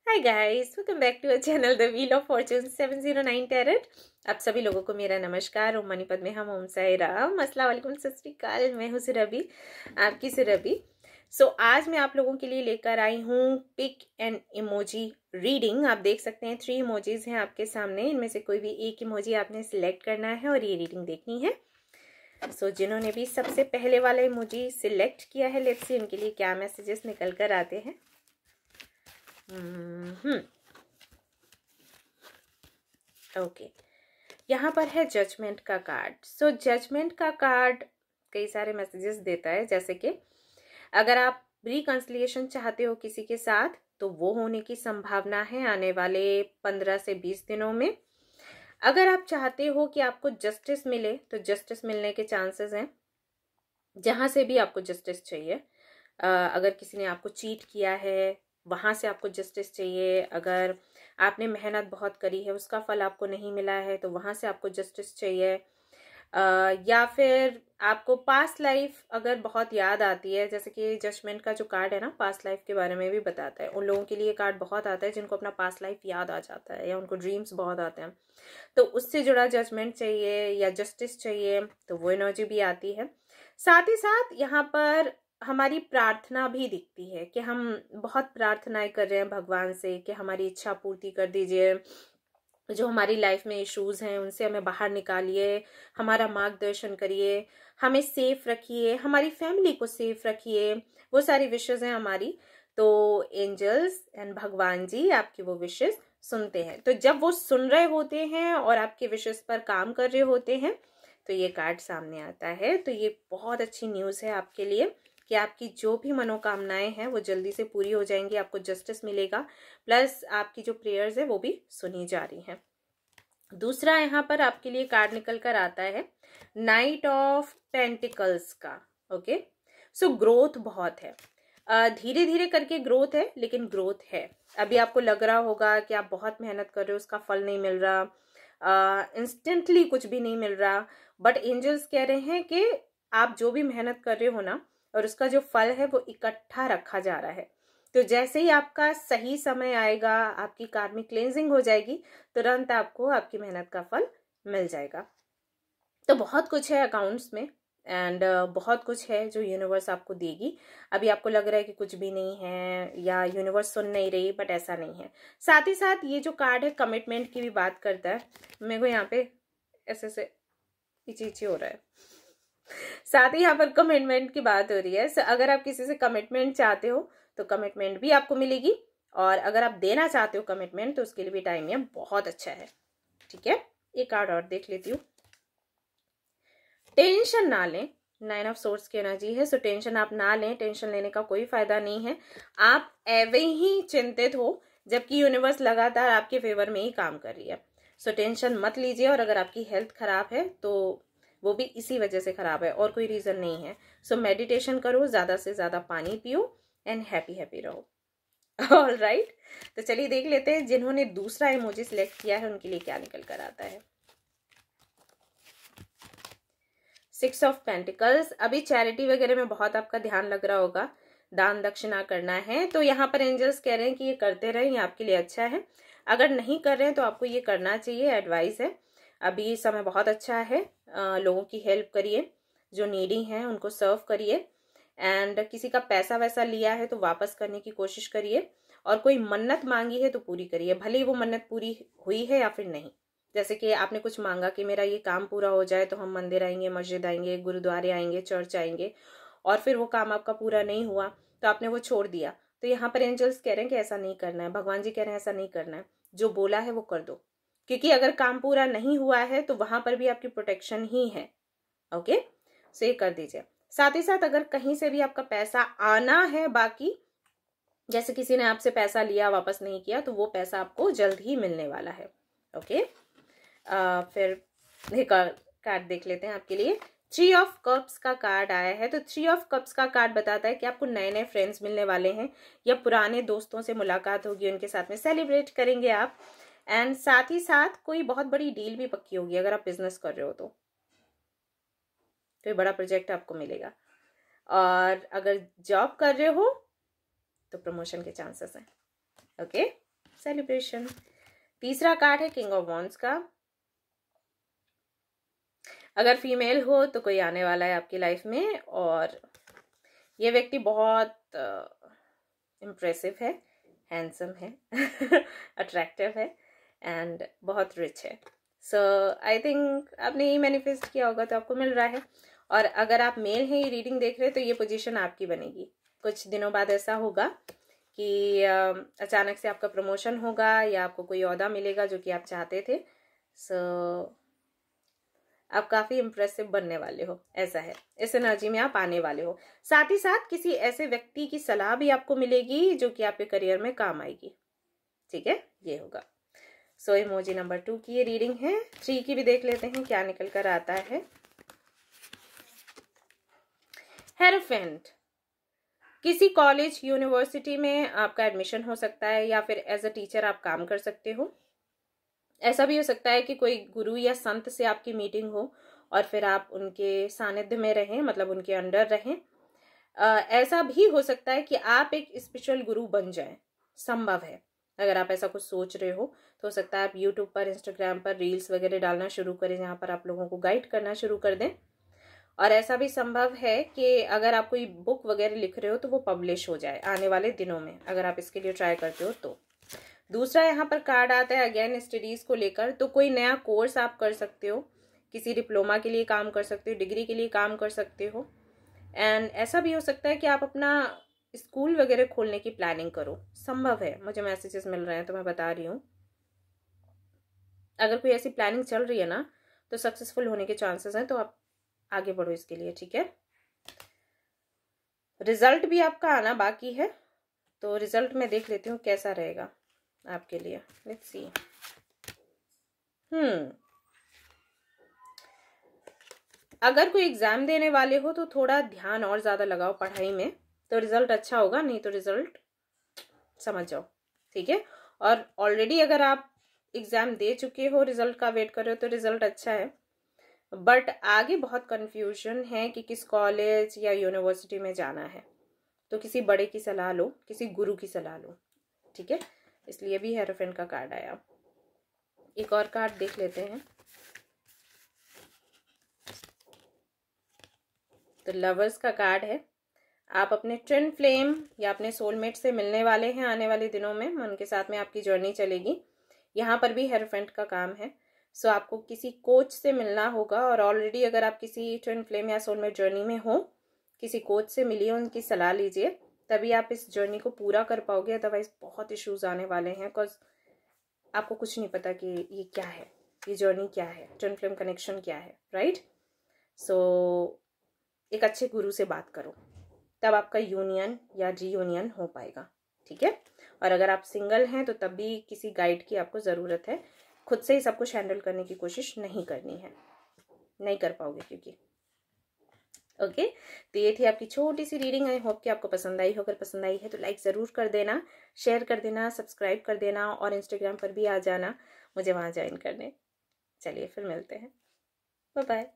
Hi guys, welcome back to our channel the wheel of fortune 709 tarot. आप सभी लोगों को मेरा नमस्कार। ओम मनी पद्मे हम ओम साई राम, अस्सलाम वालेकुम, सत श्री अकाल। मैं हूँ सुरभि, आपकी सुरभि। आज मैं आप लोगों के लिए लेकर आई हूँ पिक एंड इमोजी रीडिंग। आप देख सकते हैं 3 इमोजीज हैं आपके सामने। इनमें से कोई भी एक इमोजी आपने सिलेक्ट करना है और ये रीडिंग देखनी है। जिन्होंने भी सबसे पहले वाला इमोजी सिलेक्ट किया है, लेट्स सी उनके लिए क्या मैसेजेस निकल कर आते हैं। ओके, यहाँ पर है जजमेंट का कार्ड। जजमेंट का कार्ड कई सारे मैसेजेस देता है, जैसे कि अगर आप रिकंसिलिएशन चाहते हो किसी के साथ तो वो होने की संभावना है आने वाले 15 से 20 दिनों में। अगर आप चाहते हो कि आपको जस्टिस मिले तो जस्टिस मिलने के चांसेस हैं, जहां से भी आपको जस्टिस चाहिए। अगर किसी ने आपको चीट किया है वहां से आपको जस्टिस चाहिए। अगर आपने मेहनत बहुत करी है उसका फल आपको नहीं मिला है तो वहां से आपको जस्टिस चाहिए। या फिर आपको पास्ट लाइफ अगर बहुत याद आती है, जैसे कि जजमेंट का जो कार्ड है ना, पास्ट लाइफ के बारे में भी बताता है। उन लोगों के लिए कार्ड बहुत आता है जिनको अपना पास्ट लाइफ याद आ जाता है या उनको ड्रीम्स बहुत आते हैं, तो उससे जुड़ा जजमेंट चाहिए या जस्टिस चाहिए, तो वो एनर्जी भी आती है। साथ ही साथ यहाँ पर हमारी प्रार्थना भी दिखती है कि हम बहुत प्रार्थनाएं कर रहे हैं भगवान से कि हमारी इच्छा पूर्ति कर दीजिए, जो हमारी लाइफ में इश्यूज हैं उनसे हमें बाहर निकालिए, हमारा मार्गदर्शन करिए, हमें सेफ रखिए, हमारी फैमिली को सेफ रखिए। वो सारी विशेष हैं हमारी। तो एंजल्स एंड भगवान जी आपकी वो विशेष सुनते हैं। तो जब वो सुन रहे होते हैं और आपके विशेष पर काम कर रहे होते हैं तो ये कार्ड सामने आता है। तो ये बहुत अच्छी न्यूज़ है आपके लिए कि आपकी जो भी मनोकामनाएं हैं वो जल्दी से पूरी हो जाएंगी, आपको जस्टिस मिलेगा, प्लस आपकी जो प्रेयर्स है वो भी सुनी जा रही हैं। दूसरा यहाँ पर आपके लिए कार्ड निकल कर आता है नाइट ऑफ पेंटिकल्स का। ओके, ग्रोथ बहुत है, धीरे धीरे करके ग्रोथ है, लेकिन ग्रोथ है। अभी आपको लग रहा होगा कि आप बहुत मेहनत कर रहे हो, उसका फल नहीं मिल रहा, इंस्टेंटली कुछ भी नहीं मिल रहा, बट एंजल्स कह रहे हैं कि आप जो भी मेहनत कर रहे हो ना, और उसका जो फल है वो इकट्ठा रखा जा रहा है। तो जैसे ही आपका सही समय आएगा, आपकी कार्मिक क्लेंजिंग हो जाएगी, तुरंत आपको आपकी मेहनत का फल मिल जाएगा। तो बहुत कुछ है अकाउंट्स में एंड बहुत कुछ है जो यूनिवर्स आपको देगी। अभी आपको लग रहा है कि कुछ भी नहीं है या यूनिवर्स सुन नहीं रही, बट ऐसा नहीं है। साथ ही साथ ये जो कार्ड है कमिटमेंट की भी बात करता है। मेरे को यहाँ पे ऐसे इची हो रहा है। साथ ही यहाँ पर कमिटमेंट की बात हो रही है। अगर आप किसी से कमिटमेंट चाहते हो तो कमिटमेंट भी आपको मिलेगी, और अगर आप देना चाहते हो कमिटमेंट तो उसके लिए भी टाइम ये बहुत अच्छा है। ठीक है, एक कार्ड और देख लेती हूँ। टेंशन ना लें, 9 ऑफ सोर्स की एनर्जी है। टेंशन आप ना लें, टेंशन लेने का कोई फायदा नहीं है। आप एवे ही चिंतित हो जबकि यूनिवर्स लगातार आपके फेवर में ही काम कर रही है। टेंशन मत लीजिए। और अगर आपकी हेल्थ खराब है तो वो भी इसी वजह से खराब है और कोई रीजन नहीं है। मेडिटेशन करो, ज्यादा से ज्यादा पानी पियो एंड हैप्पी हैप्पी रहो। ऑल राइट, तो चलिए देख लेते हैं जिन्होंने दूसरा इमोजी सिलेक्ट किया है उनके लिए क्या निकल कर आता है। 6 ऑफ पेंटिकल्स। अभी चैरिटी वगैरह में बहुत आपका ध्यान लग रहा होगा, दान दक्षिणा करना है, तो यहाँ पर एंजल्स कह रहे हैं कि ये करते रहें, ये आपके लिए अच्छा है। अगर नहीं कर रहे हैं तो आपको ये करना चाहिए, एडवाइस है। अभी समय बहुत अच्छा है, लोगों की हेल्प करिए, जो नीडी हैं उनको सर्व करिए, एंड किसी का पैसा वैसा लिया है तो वापस करने की कोशिश करिए, और कोई मन्नत मांगी है तो पूरी करिए, भले ही वो मन्नत पूरी हुई है या फिर नहीं। जैसे कि आपने कुछ मांगा कि मेरा ये काम पूरा हो जाए तो हम मंदिर आएंगे, मस्जिद आएंगे, गुरुद्वारे आएंगे, चर्च आएंगे, और फिर वो काम आपका पूरा नहीं हुआ तो आपने वो छोड़ दिया। तो यहाँ पर एंजल्स कह रहे हैं कि ऐसा नहीं करना है, भगवान जी कह रहे हैं ऐसा नहीं करना है, जो बोला है वो कर दो, क्योंकि अगर काम पूरा नहीं हुआ है तो वहां पर भी आपकी प्रोटेक्शन ही है। ओके, सो ये कर दीजिए। साथ ही साथ अगर कहीं से भी आपका पैसा आना है बाकी, जैसे किसी ने आपसे पैसा लिया वापस नहीं किया, तो वो पैसा आपको जल्द ही मिलने वाला है। ओके, फिर एक कार्ड देख लेते हैं आपके लिए। 3 ऑफ कप्स का कार्ड आया है। तो 3 ऑफ कप्स का कार्ड बताता है कि आपको नए नए फ्रेंड्स मिलने वाले हैं, या पुराने दोस्तों से मुलाकात होगी, उनके साथ में सेलिब्रेट करेंगे आप, एंड साथ ही साथ कोई बहुत बड़ी डील भी पक्की होगी। अगर आप बिजनेस कर रहे हो तो कोई बड़ा प्रोजेक्ट आपको मिलेगा, और अगर जॉब कर रहे हो तो प्रमोशन के चांसेस हैं। Okay, celebration. तीसरा कार्ड है किंग ऑफ वॉन्ड्स का। अगर फीमेल हो तो कोई आने वाला है आपकी लाइफ में, और ये व्यक्ति बहुत इम्प्रेसिव है, हैंडसम है, अट्रैक्टिव है एंड बहुत रिच है। सो आई थिंक आपने यही मैनिफेस्ट किया होगा तो आपको मिल रहा है। और अगर आप मेल हैं ये रीडिंग देख रहे हैं तो ये पोजीशन आपकी बनेगी। कुछ दिनों बाद ऐसा होगा कि अचानक से आपका प्रमोशन होगा या आपको कोई ओहदा मिलेगा जो कि आप चाहते थे। सो आप काफ़ी इम्प्रेसिव बनने वाले हो, ऐसा है, इस एनर्जी में आप आने वाले हो। साथ ही साथ किसी ऐसे व्यक्ति की सलाह भी आपको मिलेगी जो कि आपके करियर में काम आएगी। ठीक है, ये होगा। सो इमोजी नंबर 2 की ये रीडिंग है। 3 की भी देख लेते हैं क्या निकल कर आता है। हेरोफेंट। किसी कॉलेज यूनिवर्सिटी में आपका एडमिशन हो सकता है या फिर एज अ टीचर आप काम कर सकते हो। ऐसा भी हो सकता है कि कोई गुरु या संत से आपकी मीटिंग हो और फिर आप उनके सानिध्य में रहें, मतलब उनके अंडर रहें। ऐसा भी हो सकता है कि आप एक स्पिरिचुअल गुरु बन जाएं, संभव है। अगर आप ऐसा कुछ सोच रहे हो सकता है आप यूट्यूब पर, इंस्टाग्राम पर रील्स वगैरह डालना शुरू करें जहाँ पर आप लोगों को गाइड करना शुरू कर दें। और ऐसा भी संभव है कि अगर आप कोई बुक वगैरह लिख रहे हो तो वो पब्लिश हो जाए आने वाले दिनों में, अगर आप इसके लिए ट्राई करते हो तो। दूसरा यहाँ पर कार्ड आता है अगेन स्टडीज को लेकर, तो कोई नया कोर्स आप कर सकते हो, किसी डिप्लोमा के लिए काम कर सकते हो, डिग्री के लिए काम कर सकते हो। एंड ऐसा भी हो सकता है कि आप अपना स्कूल वगैरह खोलने की प्लानिंग करो, संभव है, मुझे मैसेजेस मिल रहे हैं तो मैं बता रही हूँ। अगर कोई ऐसी प्लानिंग चल रही है ना तो सक्सेसफुल होने के चांसेस हैं, तो आप आगे बढ़ो इसके लिए। ठीक है, रिजल्ट भी आपका आना बाकी है, तो रिजल्ट मैं देख लेती हूँ कैसा रहेगा आपके लिए। Let's see. अगर कोई एग्जाम देने वाले हो तो थोड़ा ध्यान और ज्यादा लगाओ पढ़ाई में, तो रिजल्ट अच्छा होगा, नहीं तो रिजल्ट समझ जाओ। ठीक है, और ऑलरेडी अगर आप एग्जाम दे चुके हो, रिजल्ट का वेट कर रहे हो, तो रिजल्ट अच्छा है। बट आगे बहुत कंफ्यूजन है कि किस कॉलेज या यूनिवर्सिटी में जाना है, तो किसी बड़े की सलाह लो, किसी गुरु की सलाह लो। ठीक है, इसलिए भी हेरोफेंट का कार्ड आया। एक और कार्ड देख लेते हैं। तो लवर्स का कार्ड है। आप अपने ट्विन फ्लेम या अपने सोलमेट से मिलने वाले हैं आने वाले दिनों में, उनके साथ में आपकी जर्नी चलेगी। यहाँ पर भी हेरोफेंट का काम है। सो आपको किसी कोच से मिलना होगा, और ऑलरेडी अगर आप किसी ट्विन फ्लेम या सोलमेट जर्नी में हो, किसी कोच से मिलिए, उनकी सलाह लीजिए, तभी आप इस जर्नी को पूरा कर पाओगे। अदरवाइज बहुत इश्यूज आने वाले हैं, बिकॉज आपको कुछ नहीं पता कि ये क्या है, ये जर्नी क्या है, ट्विन फ्लेम कनेक्शन क्या है, राइट। सो एक अच्छे गुरु से बात करो, तब आपका यूनियन या जी यूनियन हो पाएगा। ठीक है, और अगर आप सिंगल हैं तो तब भी किसी गाइड की आपको ज़रूरत है। खुद से ही सब कुछ हैंडल करने की कोशिश नहीं करनी है, नहीं कर पाओगे क्योंकि। ओके, तो ये थी आपकी छोटी सी रीडिंग। आई होप कि आपको पसंद आई हो। अगर पसंद आई है तो लाइक ज़रूर कर देना, शेयर कर देना, सब्सक्राइब कर देना, और इंस्टाग्राम पर भी आ जाना मुझे वहाँ ज्वाइन करने। चलिए फिर मिलते हैं, बाय बाय।